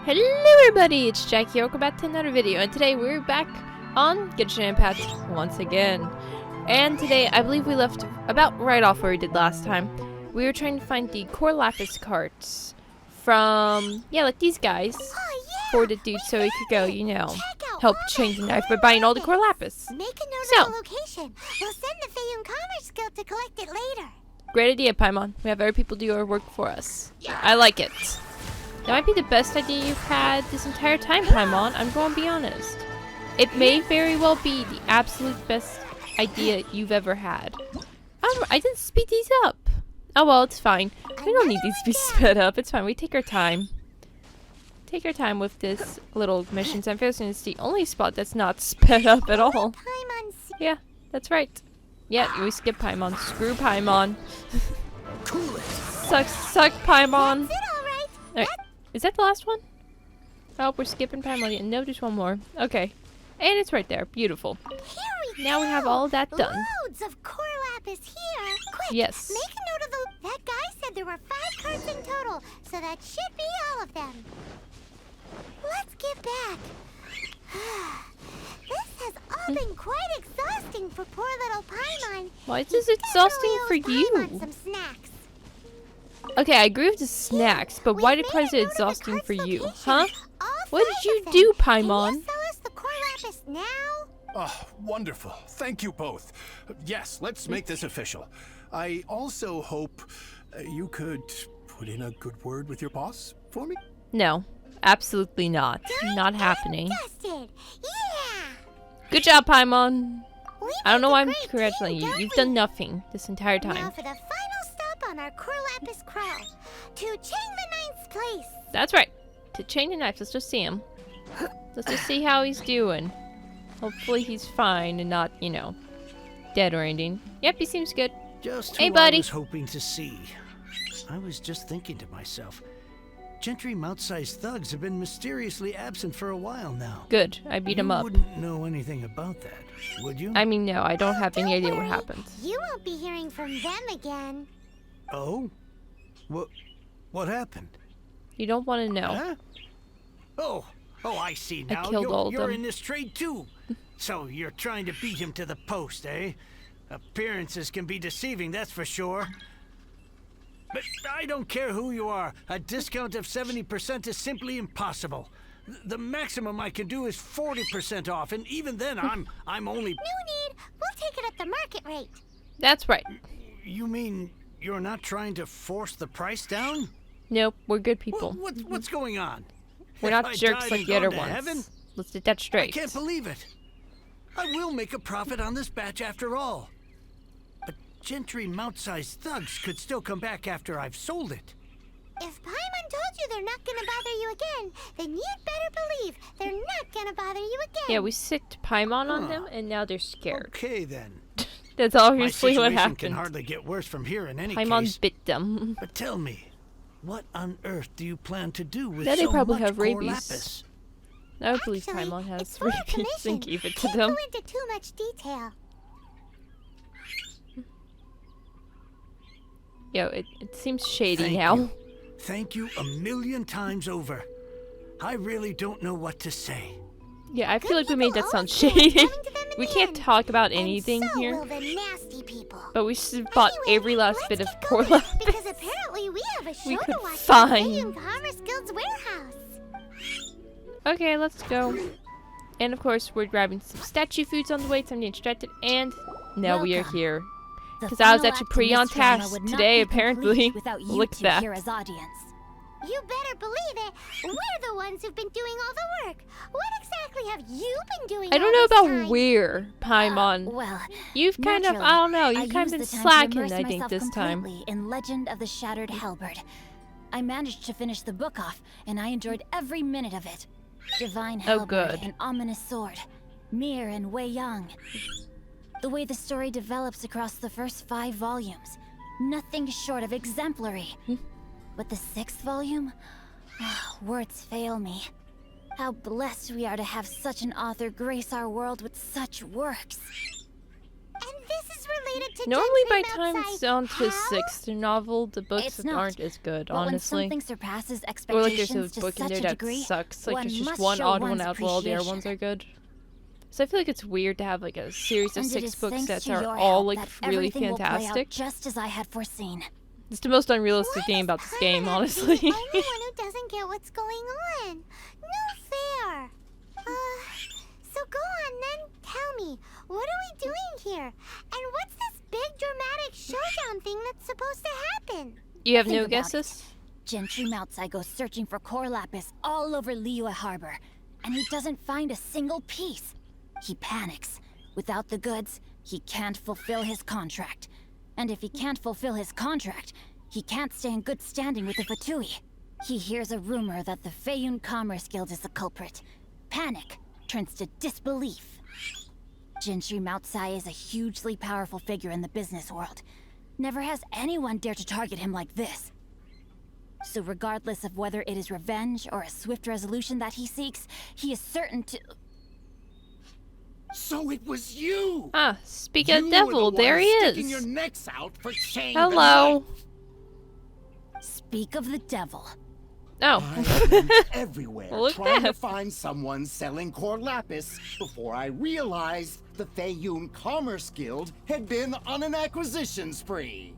Hello everybody, it's Jackie. Welcome back to another video, and today we're back on Genshin Impact once again. And today, I believe we left about right off where we did last time. We were trying to find the core lapis carts from, like these guys, for the dude so he could go, help change the knife by buying all the core lapis. Make a note of the location. We'll send the Feyun Commerce Guild to collect it later. Great idea, Paimon. We have other people do our work for us. I like it. That might be the best idea you've had this entire time, Paimon. I'm going to be honest. It may very well be the absolute best idea you've ever had. I didn't speed these up. Oh well, it's fine. We don't need these to be sped up. It's fine. We take our time. Take our time with this little missions. I'm guessing it's the only spot that's not sped up at all. Yeah, that's right. Yeah, we skip Paimon. Screw Paimon. Suck Paimon. Alright. Is that the last one? Oh, we're skipping Paimon. No, there's one more. Okay. And it's right there. Beautiful. Now we have all of that done. Loads of core lapis here. Quick, yes. Make a note of the... That guy said there were 5 cards in total, so that should be all of them. Let's get back. This has all been quite exhausting for poor little Paimon. Why is this exhausting for you? Some snacks. Okay, I agree with the snacks, but why did it exhausting for you? Huh? What did you do, Paimon? Can you sell us the core lapis now? Oh, wonderful. Thank you both. Yes, let's make this official. I also hope you could put in a good word with your boss for me? No, absolutely not. Not happening. Dusted. Yeah. Good job, Paimon. I don't know why I'm great congratulating team, you. don't You've we? done nothing this entire Now time. for the final stop on our core lapis crawl to Chain the Ninth's place. That's right. To chain the knife, let's just see him. Let's just see how he's doing. Hopefully he's fine and not, dead or anything. Yep, he seems good. Just hey, who buddy. I was hoping to see. I was just thinking to myself, gentry mouth-sized thugs have been mysteriously absent for a while now. Good. I beat him You up. wouldn't know anything about that, would you? I mean, no, I don't have any idea what worry. happened. You won't be hearing from them again. Oh? What happened? You don't want to know. Huh? Oh, I see now. killed all of you're them. in this trade too. So you're trying to beat him to the post, eh? Appearances can be deceiving, that's for sure. But I don't care who you are. A discount of 70% is simply impossible. The maximum I can do is 40% off, and even then I'm only... No need. We'll take it at the market rate. That's right. You mean you're not trying to force the price down? Nope, we're good people. What's going on? We're If not I jerks died like and the other gone to ones. heaven, Let's get that I straight. can't believe it. I will make a profit on this batch after all. But gentry mouth-sized thugs could still come back after I've sold it. If Paimon told you they're not gonna bother you again, then you'd better believe they're not gonna bother you again. Yeah, we sicked Paimon on them, and now they're scared. Okay then. That's My obviously what situation happened. can hardly get worse from here in any Paimon case. bit them. But tell me, what on earth do you plan to do with Now they so probably much have core rabies. lapis? I would believe Actually, Paimon it's has for a rabies commission. and give it to Can't them. go into too much detail. Yo, it seems shady Thank now. you. Thank you a million times over. I really don't know what to say. Yeah, I Good feel like we made people that sound always know what's shady. coming to them in We the can't end. talk about And anything so here, will the nasty people. but we should have bought Anyway, every last let's bit of get core going, lapis. Because apparently we have a We show could to watch find. in the Feyun Commerce Guild's warehouse. Okay, let's go. And of course, we're grabbing some statue foods on the way, so I'm getting distracted, and now we are Welcome. here. The 'Cause I was final actually act pretty in on this drama task would not today, be apparently. complete without you Look two at that. here as audience. You better believe it. We're the ones who've been doing all the work. What exactly have you been doing I don't all know this about time? where, Paimon. Well, You've kind of, naturally, I don't know, I you've kind of used been the time to slacking, immerse I think, myself this time. completely in Legend of the Shattered Halberd. I managed to finish the book off, and I enjoyed every minute of it. Divine Oh, Halberd, good. an ominous sword, Mir and Wei Yang. The way the story develops across the first 5 volumes, nothing short of exemplary. But the 6th volume? Words fail me. How blessed we are to have such an author grace our world with such works. And this is related to Normally by Gentry time Mount it's on to How? 6th novel, the books It's not. aren't as good, But when honestly. something surpasses Or like there's expectations a to book in such there a that degree, sucks. Like one there's just must one show odd one one's out while all the other ones appreciation. are good. So I feel like it's weird to have like a series of And it 6 is book thanks sets to are your all help like that really everything will play out fantastic. just as I had foreseen. It's the most unrealistic Why thing does about this game, Paimon have to be honestly. the only one who doesn't get what's going on? No fair. So go on then. Tell me, what are we doing here? And what's this big dramatic showdown thing that's supposed to happen? You have Think no about guesses? Gentry Moutsai goes searching for core lapis all over Liyue Harbor, and he doesn't find a single piece. He panics. Without the goods, he can't fulfill his contract. And if he can't fulfill his contract, he can't stay in good standing with the fetui. He hears a rumor that the Feiyun Commerce Guild is the culprit. Panic turns to disbelief. Gentry Moutsai is a hugely powerful figure in the business world. Never has anyone dared to target him like this. So regardless of whether it is revenge or a swift resolution that he seeks, he is certain to... So it was you! Ah, speak You of were devil, the there one he sticking your is. necks out for Chang Hello. Speak of the devil. Oh. I went everywhere Look trying there. to find someone selling core lapis before I realized the Feiyun Commerce Guild had been on an acquisition spree.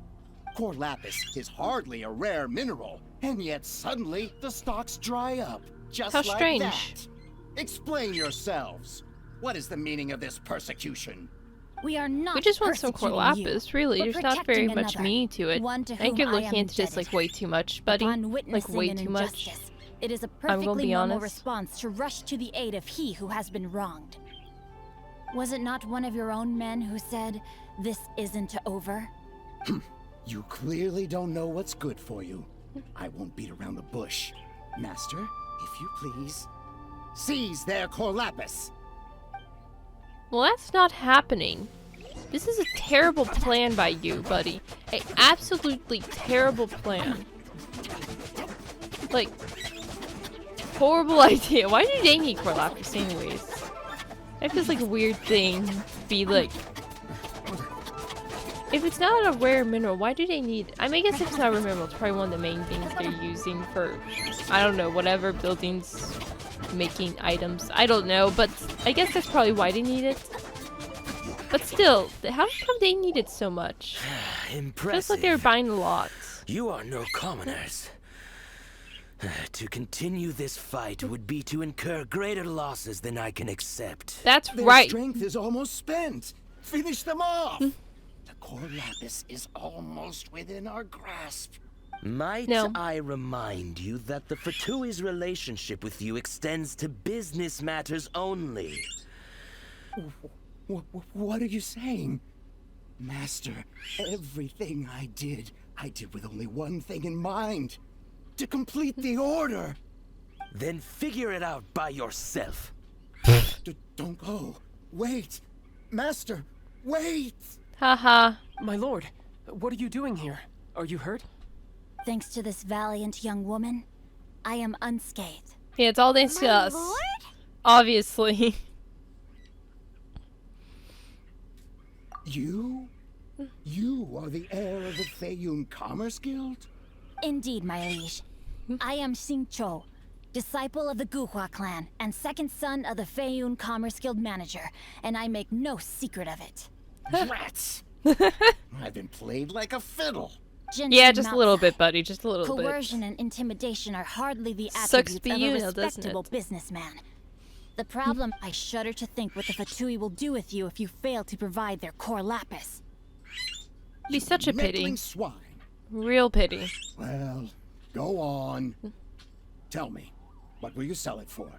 Core lapis is hardly a rare mineral, and yet suddenly the stocks dry up, just How like strange. that. Explain yourselves. What is the meaning of this persecution? We are not We just want some core persecuting lapis, you, really. but There's not very protecting much another, meaning to it. one to I think whom you're I looking am into this indebted. like way too much, buddy. Upon Like witnessing way an too much. injustice, it is a I'm gonna perfectly be normal honest. response to rush to the aid of he who has been wronged. Was it not one of your own men who said, "This isn't over"? You clearly don't know what's good for you. I won't beat around the bush. Master, if you please, seize their core lapis. Well, that's not happening. This is a terrible plan by you, buddy. A absolutely terrible plan. Like, horrible idea. Why do they need core lapis anyways? That feels like a weird thing to be like. If it's not a rare mineral, why do they need it? I mean, I guess if it's not a rare mineral, it's probably one of the main things they're using for, I don't know, whatever buildings, making items. I don't know, but I guess that's probably why they need it. But still, how come they need it so much? Impressive. Feels like they were buying a lot. You are no commoners. To continue this fight would be to incur greater losses than I can accept. That's Their right. strength is almost spent. Finish them off. The core lapis is almost within our grasp. Might No. I remind you that the Fetui's relationship with you extends to business matters only? What are you saying? Master, everything I did with only one thing in mind. To complete the order. Then figure it out by yourself. Don't go. Wait. Master, wait. Haha. My lord, what are you doing here? Are you hurt? Thanks to this valiant young woman, I am unscathed. Yeah, it's all thanks to My us. lord? Obviously. You? You are the heir of the Feiyun Commerce Guild? Indeed, my liege. I am Xing Chou, disciple of the Guhua clan and second son of the Feiyun Commerce Guild manager, and I make no secret of it. Rats! I've been played like a fiddle. Gentry Yeah, just a little Moutsai. bit, buddy. Just a little bit. Coercion and intimidation are hardly the Sucks attributes to of be a you, now, doesn't respectable it? businessman. The problem I shudder to think what the Fetui will do with you if you fail to provide their core lapis. Be such a pity. Meddling swine. Real pity. Well, go on. Tell me, what will you sell it for?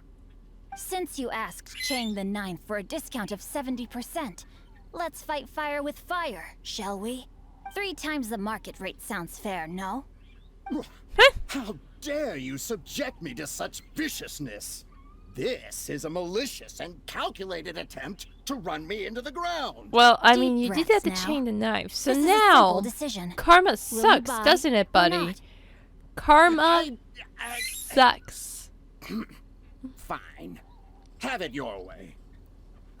Since you asked Chang the Ninth for a discount of 70%, let's fight fire with fire, shall we? 3 times the market rate sounds fair, no? How dare you subject me to such viciousness? This is a malicious and calculated attempt to run me into the ground. Well, I Deep mean, you did that breaths to now. chain the knife. So This is a now, simple decision. karma sucks, buy doesn't it, or buddy? not? Karma sucks. Fine. Have it your way.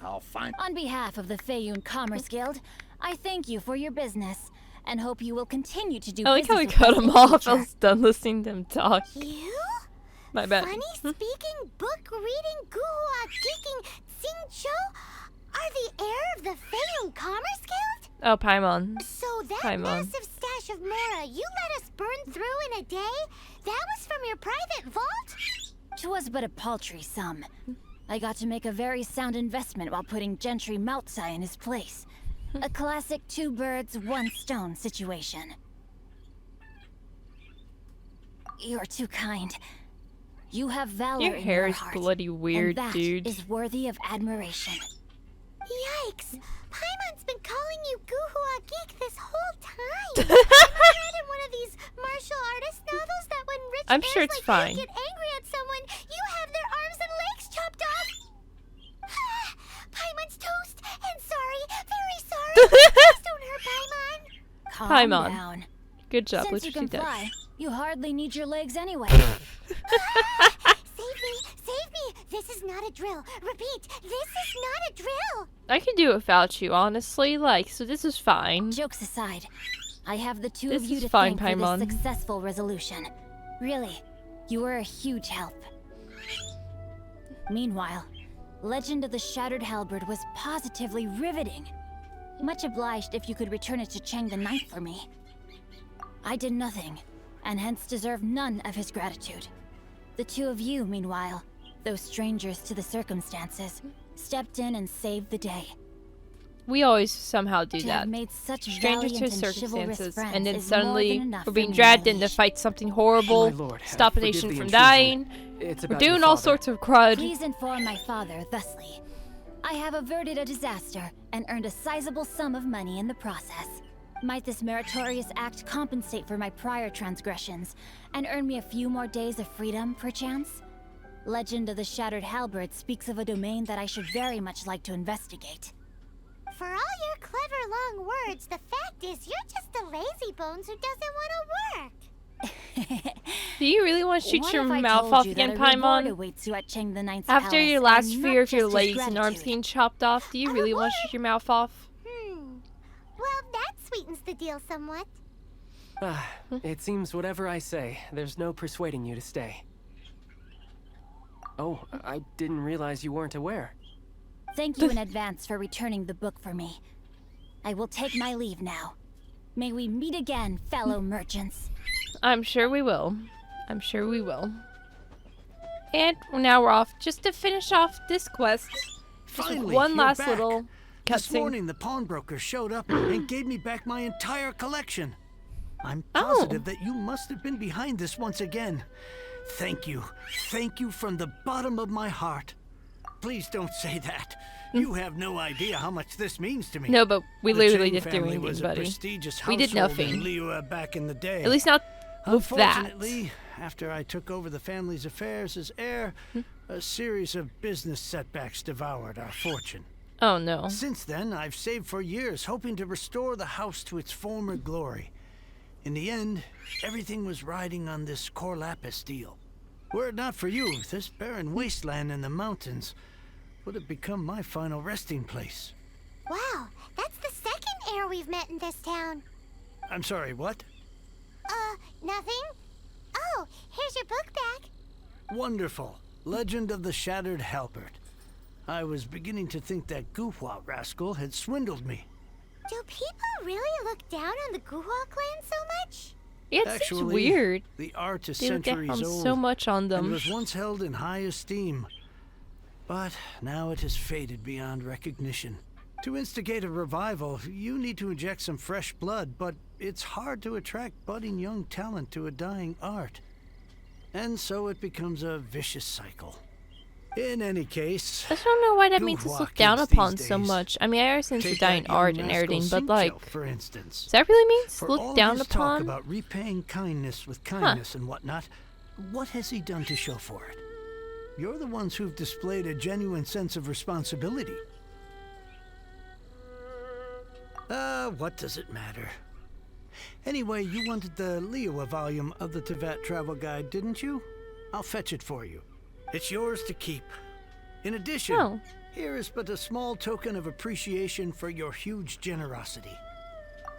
I'll find... On behalf of the Feyun Commerce Guild, I thank you for your business and hope you will continue to do I like how business we with cut us him in off. I future. was done listening to him talk. You? My bad. Funny speaking, book reading, guhua geeking, Xingqiu are the heir of the Feyun Commerce Guild? Oh, Paimon. So that Paimon. massive stash of Mora you let us burn through in a day? That was from your private vault? 'Twas but a paltry sum. I got to make a very sound investment while putting Gentry Maltsai in his place. A classic two birds, one stone situation. You're too kind. You have valor Your in hair your is heart, bloody weird, and that dude. is worthy of admiration. Yikes! Paimon's been calling you guhua geek this whole time. I've read in one of these martial artist novels that when rich I'm heirs sure it's like fine. you get angry at someone, you have their arms and legs chopped off. Paimon's toast, and sorry, very sorry. Please don't hurt Paimon. Calm Paimon. down. Good job. Since Look you what she can did. fly, you hardly need your legs anyway. Save me, save me. This is not a drill. Repeat, this is not a drill. I can do it without you, honestly. Like, so this is fine. Jokes aside, I have the two This of you is to fine, thank for Paimon. this successful resolution. Really, you were a huge help. Meanwhile, Legend of the Shattered Halberd was positively riveting. Much obliged if you could return it to Chang the Ninth for me. I did nothing, and hence deserve none of his gratitude. The two of you, meanwhile, though strangers to the circumstances, stepped in and saved the day. We always somehow do To that. have made such Strangers to valiant and chivalrous circumstances, friends and then is more suddenly than enough we're for being me, dragged my in to liege. fight something horrible, My lord, stop a forgive nation the from intrusion. dying. It's We're about doing your all father. sorts of crud. Please inform my father thusly. I have averted a disaster and earned a sizable sum of money in the process. Might this meritorious act compensate for my prior transgressions and earn me a few more days of freedom, perchance? Legend of the Shattered Halberd speaks of a domain that I should very much like to investigate. For all your clever long words, the fact is you're just a lazy bones who doesn't want to work. Do you really want to shoot What your if I mouth told off you again, that a reward Paimon? awaits you at Chang the Ninth's After palace, your last and fear not of your just his legs and arms gratitude? being chopped off, do you A really want to reward? shoot your mouth off? Well, that sweetens the deal somewhat. It seems whatever I say, there's no persuading you to stay. Oh, I didn't realize you weren't aware. Thank you in advance for returning the book for me. I will take my leave now. May we meet again, fellow merchants. I'm sure we will. I'm sure we will. And now we're off just to finish off this quest. Just Finally, one you're last back. little This cutscene. morning, the pawnbroker showed up and gave me back my entire collection. I'm Oh. positive that you must have been behind this once again. Thank you. Thank you from the bottom of my heart. Please don't say that. You have no idea how much this means to me. No, but we The literally Chang didn't do family anything, was a buddy. prestigious We did household nothing. in Liyue back in the day. At least not with that. Unfortunately, after I took over the family's affairs as heir, a series of business setbacks devoured our fortune. Oh no. Since then, I've saved for years, hoping to restore the house to its former glory. In the end, everything was riding on this core lapis deal. Were it not for you, this barren wasteland in the mountains would have become my final resting place. Wow, that's the second heir we've met in this town. I'm sorry, what? Nothing? Oh, here's your book back. Wonderful. Legend of the Shattered Halberd. I was beginning to think that Guhua rascal had swindled me. Do people really look down on the Guhua clan so much? It seems Actually, weird. The art is They look centuries down old. so much on and them. was once held in high esteem. But now it has faded beyond recognition. To instigate a revival, you need to inject some fresh blood, but it's hard to attract budding young talent to a dying art. And so it becomes a vicious cycle. In any case, I just don't know why that makes us Guhua look down kids upon these so days. much. I mean, I understand it's take a dying that young art and rascal everything, but Xingqiu, like, for instance. does that really mean For look all down his upon? talk about repaying kindness with kindness and whatnot, what has he done to show for it? You're the ones who've displayed a genuine sense of responsibility. What does it matter? Anyway, you wanted the Liyue volume of the Teyvat travel guide, didn't you? I'll fetch it for you. It's yours to keep. In addition, Oh. here is but a small token of appreciation for your huge generosity.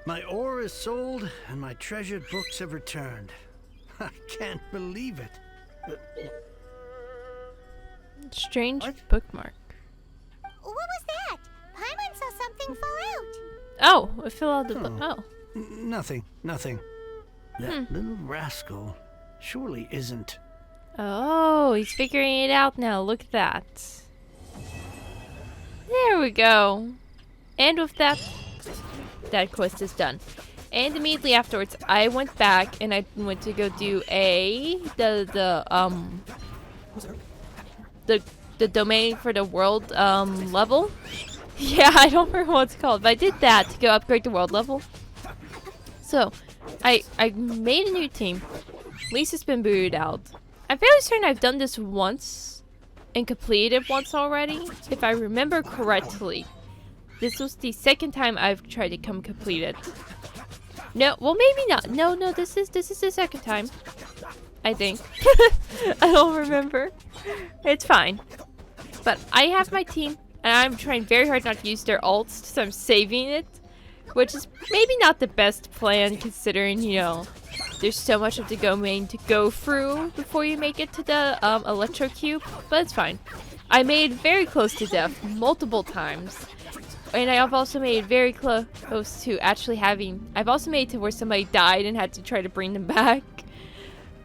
My ore is sold, and my treasured books have returned. I can't believe it. Strange What? bookmark. What was that? Paimon saw something fall out. Oh, it fell out the book. Oh. Nothing. That little rascal surely isn't. Oh, he's figuring it out now. Look at that. There we go. And with that, that quest is done. And immediately afterwards, I went back and I went to go do the domain for the world level. Yeah, I don't remember what it's called, but I did that to go upgrade the world level. So, I made a new team. Lisa's been booted out. I'm fairly certain I've done this once and completed it once already, if I remember correctly. This was the second time I've tried to complete it. No, well maybe not. No, this is the second time. I think. I don't remember. It's fine. But I have my team, and I'm trying very hard not to use their ults, so I'm saving it. Which is maybe not the best plan, considering, you know, there's so much of the domain to go through before you make it to the Electro Cube, but it's fine. I made very close to death multiple times, and I have also made very close to actually having. I've also made it to where somebody died and had to try to bring them back.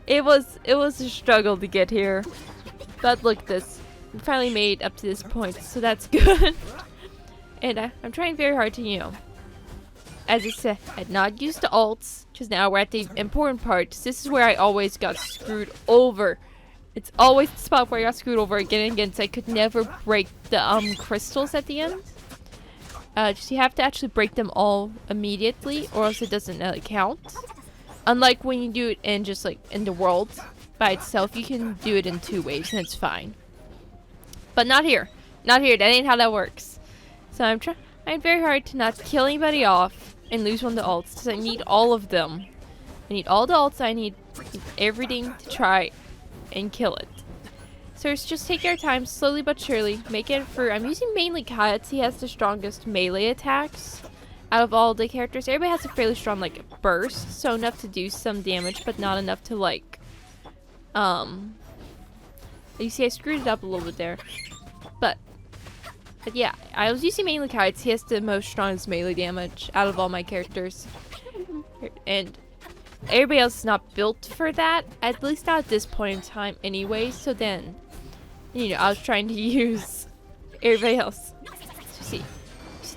It was a struggle to get here, but look at this. We finally made up to this point, so that's good. And I'm trying very hard to, you know, as I said, I'd not used the ults, because now we're at the important part. This is where I always got screwed over. It's always the spot where I got screwed over again and again, so I could never break the crystals at the end. Just you have to actually break them all immediately, or else it doesn't count. Unlike when you do it in just like in the world by itself, you can do it in 2 waves and it's fine. But not here. Not here. That ain't how that works. So I'm very hard to not kill anybody off and lose one of the ults, because I need all of them. I need all the ults. I need everything to try and kill it. So it's just take our time, slowly but surely, make it through. I'm using mainly Kayat. He has the strongest melee attacks out of all the characters. Everybody has a fairly strong like burst, so enough to do some damage, but not enough to like you see I screwed it up a little bit there. But yeah, I was using mainly Kayat. He has the most strongest melee damage out of all my characters. And everybody else is not built for that, at least not at this point in time anyway, so then, you know, I was trying to use everybody else. So see,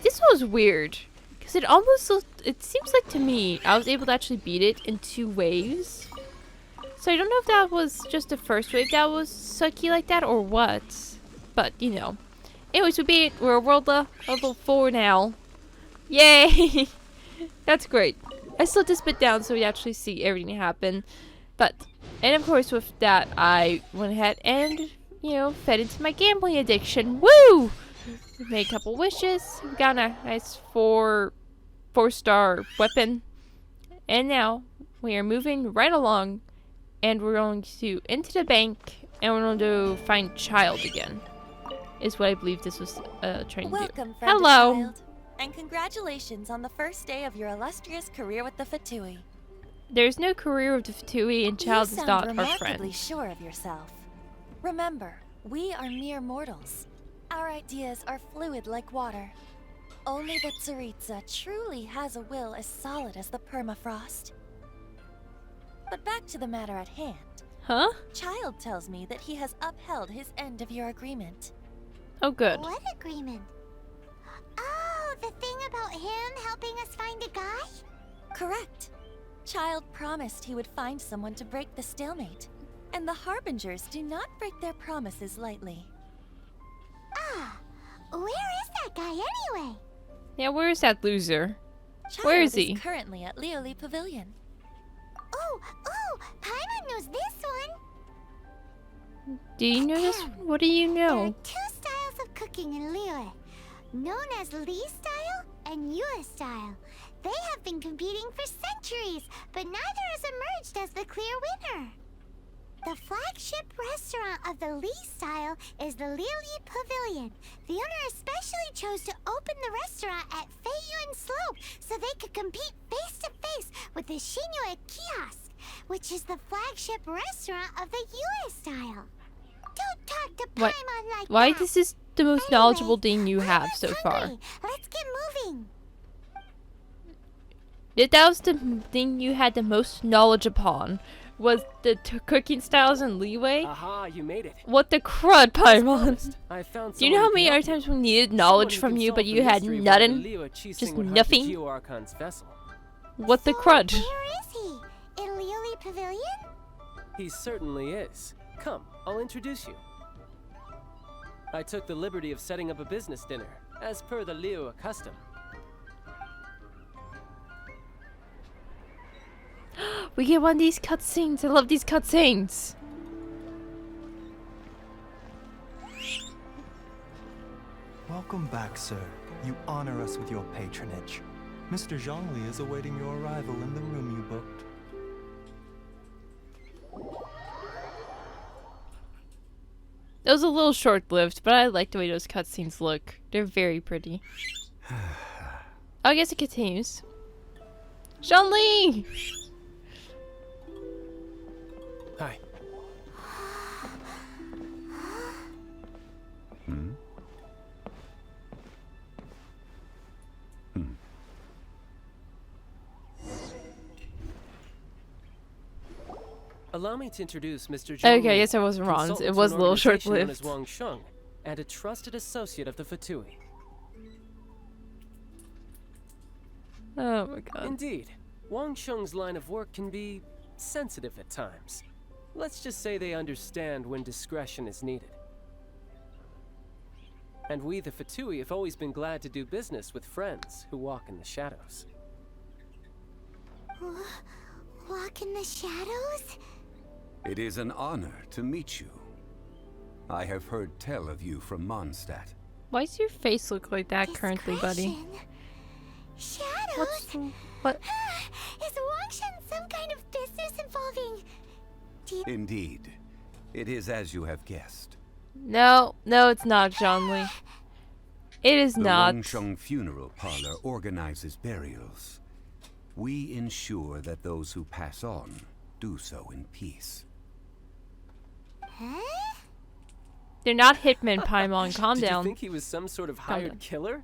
this was weird, because it almost looked, it seems like to me, I was able to actually beat it in 2 waves. So I don't know if that was just the first wave that was sucky like that, or what, but, you know. Anyways, we beat it. We're world level 4 now. Yay! That's great. I slowed this bit down so we actually see everything happen. But, and of course with that, I went ahead and, you know, fed into my gambling addiction. Woo! We made a couple wishes. We got a nice 4-star weapon. And now, we are moving right along. And we're going to into the bank. And we're going to find Childe again. Is what I believe this was trying to Welcome, do. friend Hello. of Childe, and congratulations on the first day of your illustrious career with the Fetui. There's no career with the Fetui, and Childe is not our remarkably friend. sure of yourself. Remember, we are mere mortals. Our ideas are fluid like water. Only the Tsaritsa truly has a will as solid as the permafrost. But back to the matter at hand. Huh? Childe tells me that he has upheld his end of your agreement. Oh, good. What agreement? Oh, the thing about him helping us find a guy? Correct. Childe promised he would find someone to break the stalemate. And the Harbingers do not break their promises lightly. Ah, where is that guy anyway? Yeah, where is that loser? Childe Where is he? Currently at Lioli Pavilion. Oh, Paimon knows this one. Do you know this? What do you There are know? 2 styles of cooking in Liyue, known as Li style and Yue style. They have been competing for centuries, but neither has emerged as the clear winner. The flagship restaurant of the Lee style is the Lily Pavilion. The owner especially chose to open the restaurant at Feiyun Slope so they could compete face to face with the Shinyo Kiosk, which is the flagship restaurant of the US style. Don't talk to Paimon like Why that. this is the most knowledgeable thing you have so far? Hungry. Let's get moving. If that was the thing you had the most knowledge upon, was the cooking styles and leeway? Aha, you made it. What the crud, Paimon? I found Do you know how many someone other times we needed knowledge from you, but you had nothing? Just nothing? Geo Archon's vessel. What the So, crud? Where is he? In Lily Pavilion? He certainly is. Come, I'll introduce you. I took the liberty of setting up a business dinner, as per the Liyue custom. We get one of these cutscenes. I love these cutscenes. Welcome back, sir. You honor us with your patronage. Mr. Zhongli is awaiting your arrival in the room you booked. That was a little short-lived, but I like the way those cutscenes look. They're very pretty. I guess it continues. Zhongli! Hi. Allow me to introduce Mr. Zhongli, Okay, I guess I wasn't wrong. consultant It to was an a little organization known short-lived. as Wang Sheng, and a trusted associate of the Fetui. Oh my god. Indeed, Wang Sheng's line of work can be sensitive at times. Let's just say they understand when discretion is needed. And we, the Fetui, have always been glad to do business with friends who walk in the shadows. Walk in the shadows? It is an honor to meet you. I have heard tell of you from Mondstadt. Why does your face look like that currently, buddy? Shadows? What? Is Wangshan some kind of business involving... Indeed. It is as you have guessed. No, it's not, Zhongli. It is not. The Wangsheng Funeral Parlor organizes burials. We ensure that those who pass on do so in peace. Huh? They're not hitmen, Paimon. Calm Did down. you think he was some sort of Calm hired down. killer?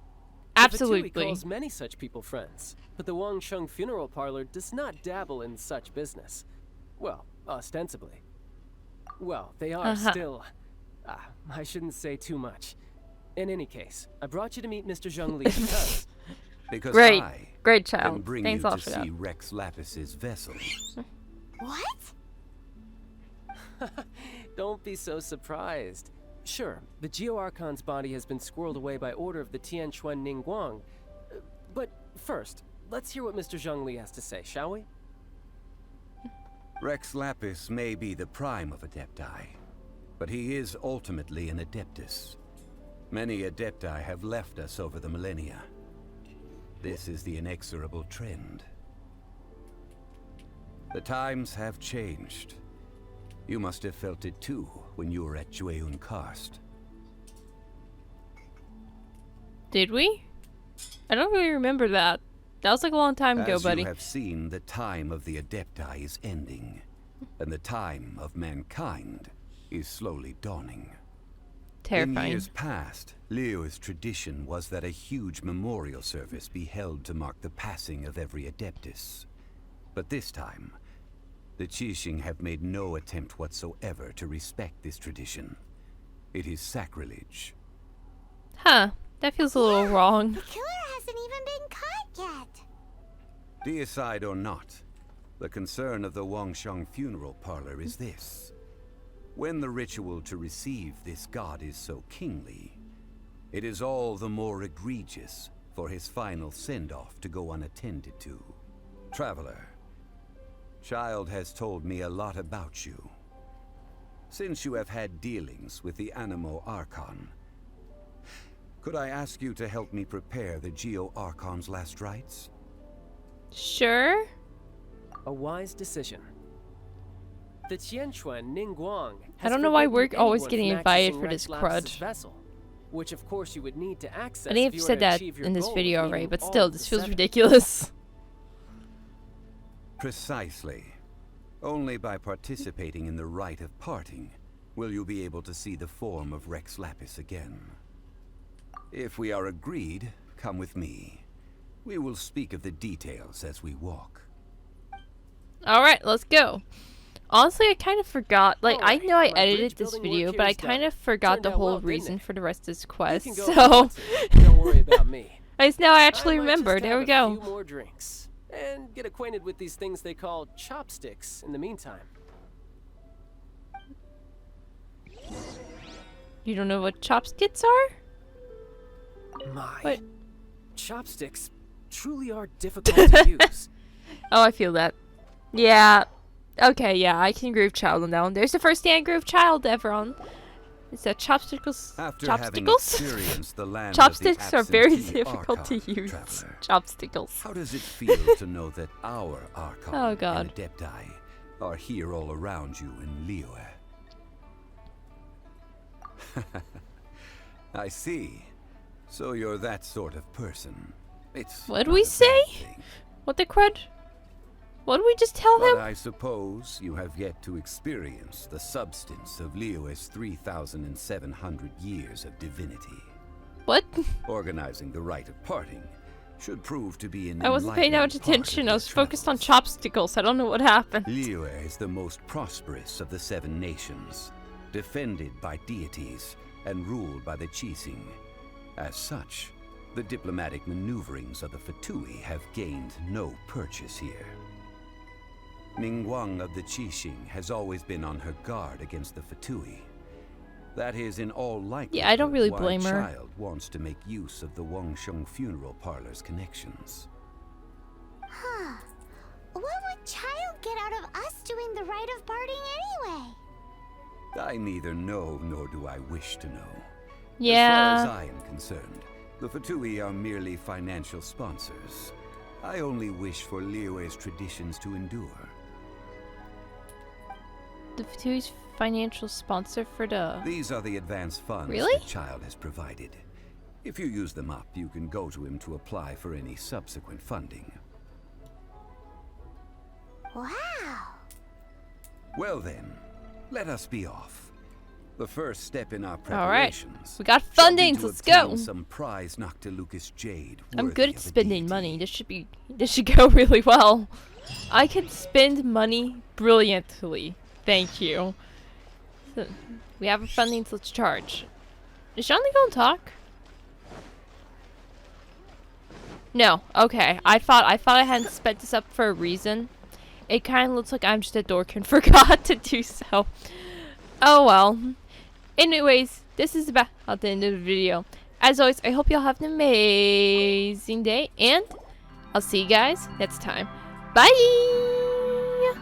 Absolutely. The Fetui calls many such people friends, but the Wangsheng Funeral Parlor does not dabble in such business. Well, ostensibly. Well, they are still... I shouldn't say too much. In any case, I brought you to meet Mr. Zhongli because Great. I Great can child. bring Thanks you a lot to for that. see Rex Lapis's vessel. What? Don't be so surprised. Sure, the Geo Archon's body has been squirreled away by order of the Tianquan Ningguang. But first, let's hear what Mr. Zhongli has to say, shall we? Rex Lapis may be the prime of Adepti, but he is ultimately an Adeptus. Many Adepti have left us over the millennia. This is the inexorable trend. The times have changed. You must have felt it too when you were at Jueyun Karst. Did we? I don't really remember that. That was like a long time ago, As buddy. you have seen, the time of the Adepti is ending, and the time of mankind is slowly dawning. In Terrifying. years past, Liyue's tradition was that a huge memorial service be held to mark the passing of every Adeptus. But this time, the Qixing have made no attempt whatsoever to respect this tradition. It is sacrilege. Huh. That feels a little wrong. The killer hasn't even been caught yet. Deicide or not, the concern of the Wangsheng Funeral Parlor is this. When the ritual to receive this god is so kingly, it is all the more egregious for his final send-off to go unattended to. Traveler, Childe has told me a lot about you. Since you have had dealings with the Animo Archon, could I ask you to help me prepare the Geo Archon's last rites? Sure. A wise decision. the Tianquan Ningguang I don't know why we're forbidden always anyone getting from invited accessing for this Rex Lapis' crud. vessel, which of course you would need to access I think if I've you were said to that achieve your in this goal of video meeting already, but all still, of the this feels 7. ridiculous. Precisely. Only by participating in the rite of parting will you be able to see the form of Rex Lapis again. If we are agreed, come with me. We will speak of the details as we walk. Alright, let's go. Honestly, I kind of forgot. Like, I Alright, know I my edited bridge this building video, work but here I is kind done. of forgot Turned the out whole well, didn't reason it? for the rest of this You quest, can go if you so... want to. Don't worry about me. I now actually I might remember. just There have we a go. few more drinks and get acquainted with these things they call chopsticks in the meantime. You don't know what chopsticks are? My What? chopsticks truly are difficult to use. Oh, I feel that. Yeah. Okay, yeah, I can agree with Child on that one. There's the first thing I agree with Child ever on. It's that chopsticks. After having Chopsticks? experienced the land Chopsticks of the are very absentee difficult to Archon, use. traveler, Chopsticks. how does it feel to know that our Archon Oh, God. and Adepti are here all around you in Liyue? I see. So you're that sort of person. It's What'd not we a bad say? thing. What the crud? What did we just tell But him? I suppose you have yet to experience the substance of Liyue's 3,700 years of divinity. What? Organizing the rite of parting should prove to be an I wasn't paying that much enlightening part of attention. I your was focused on travels. chopsticks. I don't know what happened. Liyue is the most prosperous of the 7 nations, defended by deities and ruled by the Qixing. As such, the diplomatic maneuverings of the fetui have gained no purchase here. Ningguang of the Qixing has always been on her guard against the fetui. That is in all likelihood Yeah, I don't really why blame her. Childe wants to make use of the Wangsheng funeral parlor's connections. Huh. What would Child get out of us doing the rite of parting anyway? I neither know nor do I wish to know. Yeah. As far as I am concerned, the fetui are merely financial sponsors. I only wish for Liyue's traditions to endure. The Fetui's financial sponsor for the... These are the advance funds Really? that Childe has provided. If you use them up, you can go to him to apply for any subsequent funding. Wow. Well then, let us be off. The first step in our All right. preparations. We got shall be fundings. to Let's obtain go. Some prize Noctilucus jade. I'm worthy good at of a spending deity. money. This should go really well. I can spend money brilliantly. Thank you. So, we have a funding, so let's charge. Is Johnny gonna talk? No. Okay. I thought I hadn't spent this up for a reason. It kind of looks like I'm just a dork and forgot to do so. Oh well. Anyways, this is about the end of the video. As always, I hope y'all have an amazing day, and I'll see you guys next time. Bye!